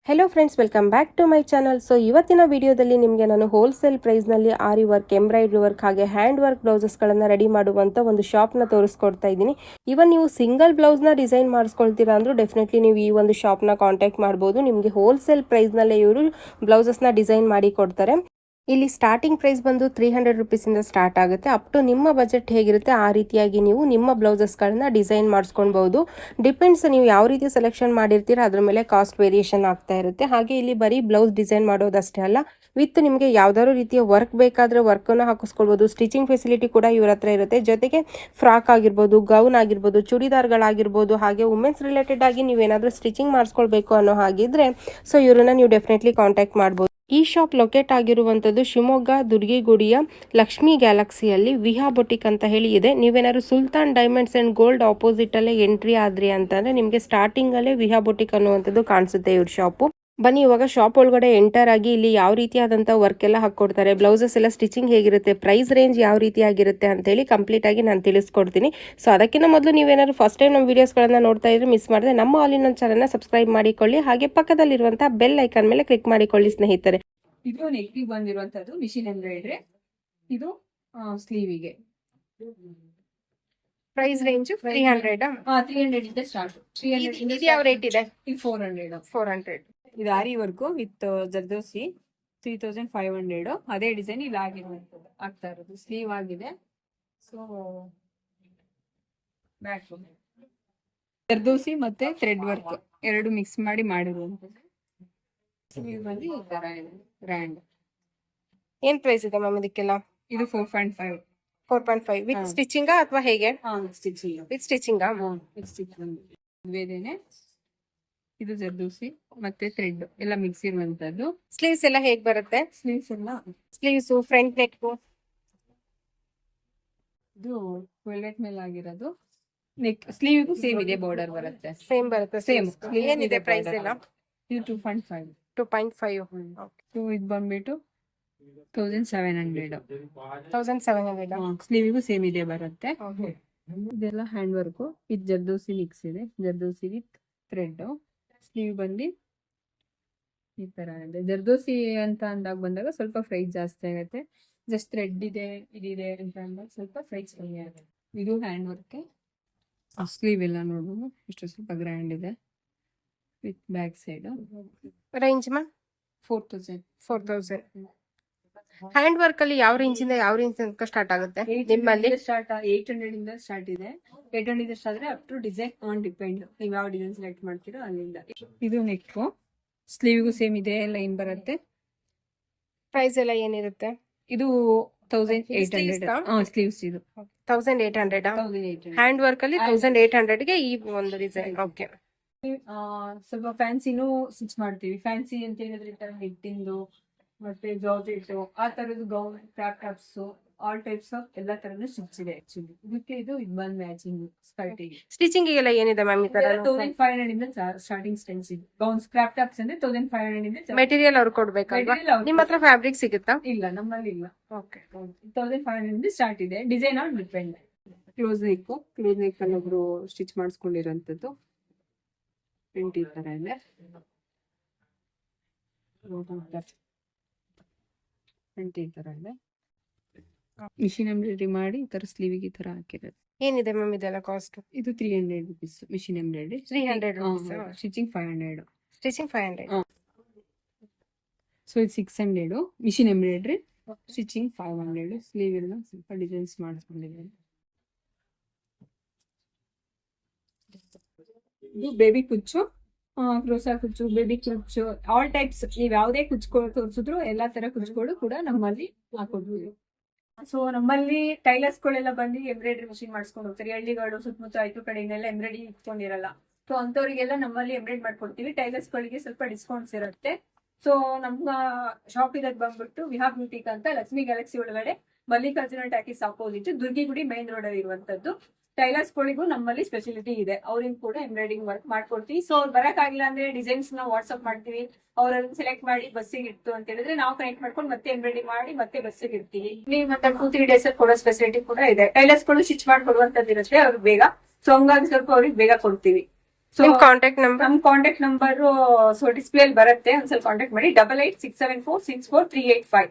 Hello friends, welcome back to my channel. So ಇವತ್ತಿನ ವಿಡಿಯೋದಲ್ಲಿ ನಿಮಗೆ ನಾನು ಹೋಲ್ಸೇಲ್ ಪ್ರೈಸ್ನಲ್ಲಿ ಆರಿ ವರ್ಕ್, ಎಂಬ್ರಾಯ್ಡ್ರಿ ವರ್ಕ್ ಹಾಗೆ ಹ್ಯಾಂಡ್ ವರ್ಕ್ ಬ್ಲೌಸಸ್ಗಳನ್ನು ರೆಡಿ ಮಾಡುವಂಥ ಒಂದು ಶಾಪ್ನ ತೋರಿಸ್ಕೊಡ್ತಾ ಇದ್ದೀನಿ. ಇವನ್ ನೀವು ಸಿಂಗಲ್ ಬ್ಲೌಸ್ನ ಡಿಸೈನ್ ಮಾಡಿಸ್ಕೊಳ್ತೀರಾ ಅಂದರೂ ಡೆಫಿನೆಟ್ಲಿ ನೀವು ಈ ಒಂದು ಶಾಪ್ನ ಕಾಂಟ್ಯಾಕ್ಟ್ ಮಾಡ್ಬೋದು. ನಿಮಗೆ ಹೋಲ್ಸೇಲ್ ಪ್ರೈಸ್ನಲ್ಲೇ ಇವರು ಬ್ಲೌಸಸ್ನ ಡಿಸೈನ್ ಮಾಡಿ ಕೊಡ್ತಾರೆ. ಇಲ್ಲಿ ಸ್ಟಾರ್ಟಿಂಗ್ ಪ್ರೈಸ್ ಬಂದು 300 ರುಪೀಸಿಂದ ಸ್ಟಾರ್ಟ್ ಆಗುತ್ತೆ. ಅಪ್ ಟು ನಿಮ್ಮ ಬಜೆಟ್ ಹೇಗಿರುತ್ತೆ ಆ ರೀತಿಯಾಗಿ ನೀವು ನಿಮ್ಮ ಬ್ಲೌಸಸ್ಗಳನ್ನ ಡಿಸೈನ್ ಮಾಡಿಸ್ಕೊಳ್ಬಹುದು. ಡಿಪೆಂಡ್ಸ್ ನೀವು ಯಾವ ರೀತಿ ಸೆಲೆಕ್ಷನ್ ಮಾಡಿರ್ತೀರಾ ಅದ್ರ ಮೇಲೆ ಕಾಸ್ಟ್ ವೇರಿಯೇಷನ್ ಆಗ್ತಾ ಇರುತ್ತೆ. ಹಾಗೆ ಇಲ್ಲಿ ಬರೀ ಬ್ಲೌಸ್ ಡಿಸೈನ್ ಮಾಡೋದಷ್ಟೇ ಅಲ್ಲ, ವಿತ್ ನಿಮಗೆ ಯಾವ್ದಾದ್ರು ರೀತಿಯ ವರ್ಕ್ ಬೇಕಾದರೆ ವರ್ಕನ್ನು ಹಾಕಿಸ್ಕೊಳ್ಬೋದು. ಸ್ಟಿಚಿಂಗ್ ಫೆಸಿಲಿಟಿ ಕೂಡ ಇವ್ರ ಹತ್ರ ಇರುತ್ತೆ. ಜೊತೆಗೆ ಫ್ರಾಕ್ ಆಗಿರ್ಬೋದು, ಗೌನ್ ಆಗಿರ್ಬೋದು, ಚೂಡಿದಾರ್ಗಳಾಗಿರ್ಬೋದು, ಹಾಗೆ ವುಮೆನ್ಸ್ ರಿಲೇಟೆಡ್ ಆಗಿ ನೀವೇನಾದರೂ ಸ್ಟಿಚಿಂಗ್ ಮಾಡಿಸ್ಕೊಳ್ಬೇಕು ಅನ್ನೋ ಹಾಗಿದ್ರೆ ಸೊ ಇವ್ರನ್ನ ನೀವು ಡೆಫಿನೆಟ್ಲಿ ಕಾಂಟ್ಯಾಕ್ಟ್ ಮಾಡ್ಬೋದು. ಈ ಶಾಪ್ ಲೊಕೇಟ್ ಆಗಿರುವಂಥದ್ದು ಶಿವಮೊಗ್ಗ ದುರ್ಗಿಗುಡಿಯ ಲಕ್ಷ್ಮಿ ಗ್ಯಾಲಕ್ಸಿಯಲ್ಲಿ ವಿಹಾ ಬೊಟಿಕ್ ಅಂತ ಹೇಳಿ ಇದೆ. ನೀವೇನಾದ್ರು Sultan diamonds and gold opposite ಅಲ್ಲೇ ಎಂಟ್ರಿ ಆದ್ರಿ ಅಂತಂದ್ರೆ ನಿಮಗೆ ಸ್ಟಾರ್ಟಿಂಗ್ ಅಲ್ಲೇ ವಿಹಾ ಬೊಟಿಕ್ ಅನ್ನುವಂಥದ್ದು ಕಾಣಿಸುತ್ತೆ ಇವ್ರ ಶಾಪು. ಬನ್ನಿ ಇವಾಗ ಶಾಪ್ ಒಳಗಡೆ ಎಂಟರ್ ಆಗಿ ಇಲ್ಲಿ ಯಾವ ರೀತಿಯಾದಂಥ ವರ್ಕ್ ಎಲ್ಲ ಹಾಕೊಡ್ತಾರೆ, ಬ್ಲೌಸಸ್ ಎಲ್ಲ ಸ್ಟಿಚಿಂಗ್ ಹೇಗಿರುತ್ತೆ, ಪ್ರೈಸ್ ರೇಂಜ್ ಯಾವ ರೀತಿ ಆಗಿರುತ್ತೆ ಅಂತೇಳಿ ಕಂಪ್ಲೀಟ್ ಆಗಿ ನಾನು ತಿಳಿಸ್ಕೊಡ್ತೀನಿ. ಸೊ ಅದಕ್ಕಿಂತ ಮೊದಲು ನೀವೇನಾದ್ರು ಫಸ್ಟ್ ಟೈಮ್ ನಮ್ಮ ವಿಡಿಯೋಸ್ಗಳನ್ನ ನೋಡ್ತಾ ಇದ್ರೆ ಮಿಸ್ ಮಾಡಿದ್ರೆ ನಮ್ಮ ಆಲ್ ಇನ್ ಒನ್ ಚಾನಲ್ನ ಸಬ್ಸ್ಕ್ರೈಬ್ ಮಾಡಿಕೊಳ್ಳಿ. ಹಾಗೆ ಪಕ್ಕದಲ್ಲಿರುವಂತಹ ಬೆಲ್ ಐಕಾನ್ ಮೇಲೆ ಕ್ಲಿಕ್ ಮಾಡಿಕೊಳ್ಳಿ ಸ್ನೇಹಿತರೆ. ಇದು ನೆಕ್ಗೆ ಬಂದಿರುವಂತದ್ದು ಮಿಷಿನ್ ಎಂಬ್ರಾಯ್ಡ್ರಿ. ಇದು ಸ್ಲೀವಿಗೆ ಪ್ರೈಸ್ ರೇಂಜ್ 300 ಇಂದ ಸ್ಟಾರ್ಟ್. 300 ಇದು ಯಾವ ರೇಟ್ ಇದೆ? ಇದು 400. ಇದು ಆರಿ ವರ್ಕ್ ವಿತ್ ಜರ್ದೋಸಿ 3500. ಅದೇ ಡಿಸೈನ್ ಇಲ್ಲಿ ಆಗಿರುವಂತದ್ದು ಆಗ್ತಾ ಇರೋದು. ಸ್ಲೀವ್ ಆಗಿದೆ. ಸೊ ಬ್ಯಾಕ್ ಜರ್ದೋಸಿ ಮತ್ತೆ ಥ್ರೆಡ್ ವರ್ಕ್ ಎರಡು ಮಿಕ್ಸ್ ಮಾಡಿ ಮಾಡಿರುವಂತದ್ದು. ಸ್ಲೀವ್ ಬಂದು ಈ ತರ ಇದೆ ಗ್ರ್ಯಾಂಡ್. ಏನ್ ಪ್ರೈಸ್ ಇದೆ ಮ್ಯಾಮ್ ಇದಕ್ಕೆಲ್ಲ? ಇದು 4.5. 4.5 ವಿತ್ ಸ್ಟಿಚಿಂಗ್ ಅಥವಾ ಹೇಗೆ? Stitching with stitching. ಇವೇದೇನೆ. ಇದು ಜರ್ದೋಸಿ ಮತ್ತೆ ಥ್ರೆಡ್ ಎಲ್ಲ ಮಿಕ್ಸ್ ಇರುವಂತದ್ದು. ಸ್ಲೀವ್ಸ್ ಎಲ್ಲ ಹೇಗ್ ಬರುತ್ತೆ? ಸ್ಲೀವ್ಸ್ ಫ್ರಂಟ್ ನೆಕ್ ಇದು ವೆಲ್ವೆಟ್ ಮೇಲೆ ಆಗಿರೋದು. ನೆಕ್ ಸ್ಲೀವ್ಗೂ ಸೇಮ್ ಇದೆ, ಬಾರ್ಡರ್ ಬರುತ್ತೆ. ಸೇಮ್ ಬರುತ್ತೆ. ಸೇಮ್. ಏನಿದೆ ಪ್ರೈಸ್ ಎಲ್ಲ? ಇದು 2.5. 2.5. ಇದು ಬಂದ್ಬಿಟ್ಟು 1700. 1700. ಸ್ಲೀವಿಗೂ ಸೇಮ್ ಇದೆ ಬರುತ್ತೆ. ಇದೆಲ್ಲ hand work with zardozi mix ಇದೆ. Zardozi with thread. ಸ್ಲೀವ್ ಬಂದು ಈ ತರ ಇದೆ. ಜರ್ದೋಸಿ ಅಂತ ಅಂದಾಗ ಬಂದಾಗ ಸ್ವಲ್ಪ ಪ್ರೈಸ್ ಜಾಸ್ತಿ ಆಗುತ್ತೆ. ಜಸ್ಟ್ ಥ್ರೆಡ್ ಇದೆ ಇದಿದೆ ಅಂತ ಅಂದಾಗ ಸ್ವಲ್ಪ ಪ್ರೈಸ್ ಕಮ್ಮಿ ಆಗುತ್ತೆ. ಇದು ಹ್ಯಾಂಡ್ ವರ್ಕ್. ಸ್ಲೀವ್ ಎಲ್ಲ ನೋಡ್ಬೋದು ಇಷ್ಟು ಸ್ವಲ್ಪ ಗ್ರ್ಯಾಂಡ್ ಇದೆ with back side. Range ma'am 4000. Hand work ಅಲ್ಲಿ ಯಾವ ರೇಂಜ್ ಇಂದ ಯಾವ ರೇಂಜ್ ತನಕ ಸ್ಟಾರ್ಟ್ ಆಗುತ್ತೆ ನಿಮ್ಮಲ್ಲಿ? 800 ಇಂದ ಸ್ಟಾರ್ಟ್ ಇದೆ. 800 ಇಂದ ಸ್ಟಾರ್ಟ್ ಆದ್ರೆ up to design on depend. ನೀವು ಯಾವ ಡಿಸೈನ್ ಸೆಲೆಕ್ಟ್ ಮಾಡ್ತೀರೋ ಅಲ್ಲಿಂದ. ಇದು ನೆಕ್. ಸ್ಲೀವ್ಗೂ ಸೇಮ್ ಇದೆ, ಲೈನ್ ಬರುತ್ತೆ. ಪ್ರೈಸ್ ಎಲ್ಲ ಏನಿರುತ್ತೆ? ಇದು 1800. ಸ್ಲೀವ್ಸ್ ಇದು 1800. ಹ್ಯಾಂಡ್ ವರ್ಕ್ ಅಲ್ಲಿ 1800 ಗೆ ಈ ಒಂದು ಡಿಸೈನ್. ಓಕೆ. ಸ್ವಲ್ಪ ಫ್ಯಾನ್ಸಿನೂ ಸ್ಟಿಚ್ ಮಾಡ್ತೀವಿ. ಫ್ಯಾನ್ಸಿ ಅಂತ ಹೇಳಿದ್ರೆ ಹಿಟ್ಟಿಂದು ಮತ್ತೆ ಜಾರ್ಜೆಟ್ ಆ ತರದ್ದು gown, crop tops, all types of ಎಲ್ಲ ತರದ್ದು ಸ್ಟಿಚ್ ಇದೆ. ಆಕ್ಚುಲಿ ಇದಕ್ಕೆ ಇದು ಬಂದ್ ಮ್ಯಾಚಿಂಗ್ ಸ್ಕರ್ಟ್. ಸ್ಟಿಚಿಂಗ್ ಎಲ್ಲ ಏನಿದೆ ಮ್ಯಾಮ್ ಈ ತರ? 1500 ಇಂದ ಸ್ಟಾರ್ಟಿಂಗ್ ಸ್ಟೆನ್ಸ್ ಇದೆ. ಗೌನ್ಸ್, ಕ್ರಾಪ್ ಟಾಪ್ಸ್ ಅಂದ್ರೆ 1500 ಇಂದ. ಮೆಟೀರಿಯಲ್ ಅವ್ರು ಕೊಡ್ಬೇಕಲ್ವಾ? ನಿಮ್ಮ ಹತ್ರ ಫ್ಯಾಬ್ರಿಕ್ ಸಿಗುತ್ತಾ? ಇಲ್ಲ, ನಮ್ಮಲ್ಲಿ ಇಲ್ಲ. ಓಕೆ. 1500 ಇಂದ ಸ್ಟಾರ್ಟ್ ಇದೆ. Design on depend. Close neck ಅಲ್ಲಿ ಒಬ್ರು ಸ್ಟಿಚ್ ಮಾಡಿಸ್ಕೊಂಡಿರೋಂಥದ್ದು. ಪ್ರಿಂಟ್ ಈ ತರ ಇದೆ. ಪ್ರಿಂಟ್ ಈ ತರ ಇದೆ. ಮಿಷಿನ್ ಎಂಬ್ರಾಯ್ಡ್ರಿ ಮಾಡಿ ಈ ತರ ಸ್ಲೀವಿಗೆ ಈ ತರ ಹಾಕಿರೋದು. ಏನಿದೆ ಮ್ಯಾಮ್ ಇದೆಲ್ಲ ಕಾಸ್ಟ್? ಇದು 300 rupees machine embroidery. 300 stitching 500. Stitching 500. So ಇದು 600 ಮಿಷಿನ್ ಎಂಬ್ರಾಯ್ಡ್ರಿ. ಸ್ಟಿಚಿಂಗ್ 500. ಸ್ಲೀವ್ ಎಲ್ಲ ಸ್ವಲ್ಪ ಡಿಸೈನ್ಸ್ ಮಾಡಿಸ್ಕೊಂಡಿದ್ದಾರೆ. ಇದು ಬೇಬಿ ಕುಚ್ಚು, ಕ್ರೋಸಾ ಕುಚ್ಚು, ಬೇಬಿ ಕುಚ್ಚು, ಆಲ್ ಟೈಪ್ಸ್. ನೀವು ಯಾವುದೇ ಕುಚ್ಕೊಂಡು ತೋರಿಸಿದ್ರು ಎಲ್ಲಾ ತರ ಕುಚ್ಗಳು ಕೂಡ ನಮ್ಮಲ್ಲಿ ಹಾಕೊಡ್ಬೋದು. ಸೊ ನಮ್ಮಲ್ಲಿ ಟೈಲರ್ಸ್ ಗಳೆಲ್ಲ ಬಂದು ಎಂಬ್ರಾಯ್ಡ್ರಿ ಮಷಿನ್ ಮಾಡಿಸ್ಕೊಂಡು ಹೋಗ್ತಾರೆ. ಹಳ್ಳಿಗಳು ಸುತ್ತಮುತ್ತ ಆಯ್ತು ಕಡೆಯಿಂದೆಲ್ಲ ಎಂಬ್ರಾಯ್ಡ್ರಿ ಇಟ್ಕೊಂಡಿರಲ್ಲ. ಸೊ ಅಂತವ್ರಿಗೆಲ್ಲ ನಮ್ಮಲ್ಲಿ ಎಂಬ್ರಾಯ್ಡ್ ಮಾಡ್ಕೊಡ್ತೀವಿ. ಟೈಲರ್ಸ್ ಗಳಿಗೆ ಸ್ವಲ್ಪ ಡಿಸ್ಕೌಂಟ್ಸ್ ಇರುತ್ತೆ. ಸೊ ನಮ್ಮ ಶಾಪ್ ಇರೋದು ಬಂದ್ಬಿಟ್ಟು ವಿಹಾ ಬ್ಯೂಟಿಕ್ ಅಂತ ಲಕ್ಷ್ಮಿ ಗ್ಯಾಲಕ್ಸಿ ಒಳಗಡೆ Mallikarjuna talkies opposite Durgigudi main road ಅಲ್ಲಿ ಇರುವಂತದ್ದು. ಟೈಲರ್ಸ್ ಗಳಿಗೂ ನಮ್ಮಲ್ಲಿ ಸ್ಪೆಷಾಲಿಟಿ ಇದೆ. ಅವ್ರಿಗೆ ಕೂಡ ಎಂಬ್ರಾಯ್ಡಿಂಗ್ ವರ್ಕ್ ಮಾಡ್ಕೊಡ್ತೀವಿ. ಸೊ ಅವ್ರು ಬರಕ್ಕಾಗಿಲ್ಲ ಅಂದ್ರೆ ಡಿಸೈನ್ಸ್ ನ ವಾಟ್ಸ್ಆಪ್ ಮಾಡ್ತೀವಿ. ಅವ್ರನ್ನ ಸೆಲೆಕ್ಟ್ ಮಾಡಿ ಬಸ್ಸಿಗೆ ಇಟ್ಟು ಅಂತ ಹೇಳಿದ್ರೆ ನಾವು ಕನೆಕ್ಟ್ ಮಾಡ್ಕೊಂಡು ಮತ್ತೆ ಎಂಬ್ರಾಯ್ಡಿಂಗ್ ಮಾಡಿ ಮತ್ತೆ ಬಸ್ಸಿಗೆ ಇರ್ತೀವಿ. ನೀವು ಮತ್ತೆ 2-3 ಡೇಸ್ ಕೊಡೋ ಸ್ಪೆಸಿಲಿಟಿ ಕೂಡ ಇದೆ. ಟೈಲರ್ಸ್ ಗಳು ಸ್ಟಿಚ್ ಮಾಡ್ಕೊಡುವಂತದ್ದು ಇರುತ್ತೆ ಅವ್ರಿಗೆ ಬೇಗ. ಸೊ ಹಂಗಾಗಿ ಸ್ವಲ್ಪ ಅವ್ರಿಗೆ ಬೇಗ ಕೊಡ್ತೀವಿ. ಸೊ ನಿಮ್ ಕಾಂಟ್ಯಾಕ್ಟ್ ನಂಬರ್? ನಮ್ ಕಾಂಟ್ಯಾಕ್ಟ್ ನಂಬರ್ ಸೊ ಡಿಸ್ಪ್ಲೇ ಅಲ್ಲಿ ಬರುತ್ತೆ, ಒಂದ್ಸಲ ಕಾಂಟ್ಯಾಕ್ಟ್ ಮಾಡಿ. 8867464385.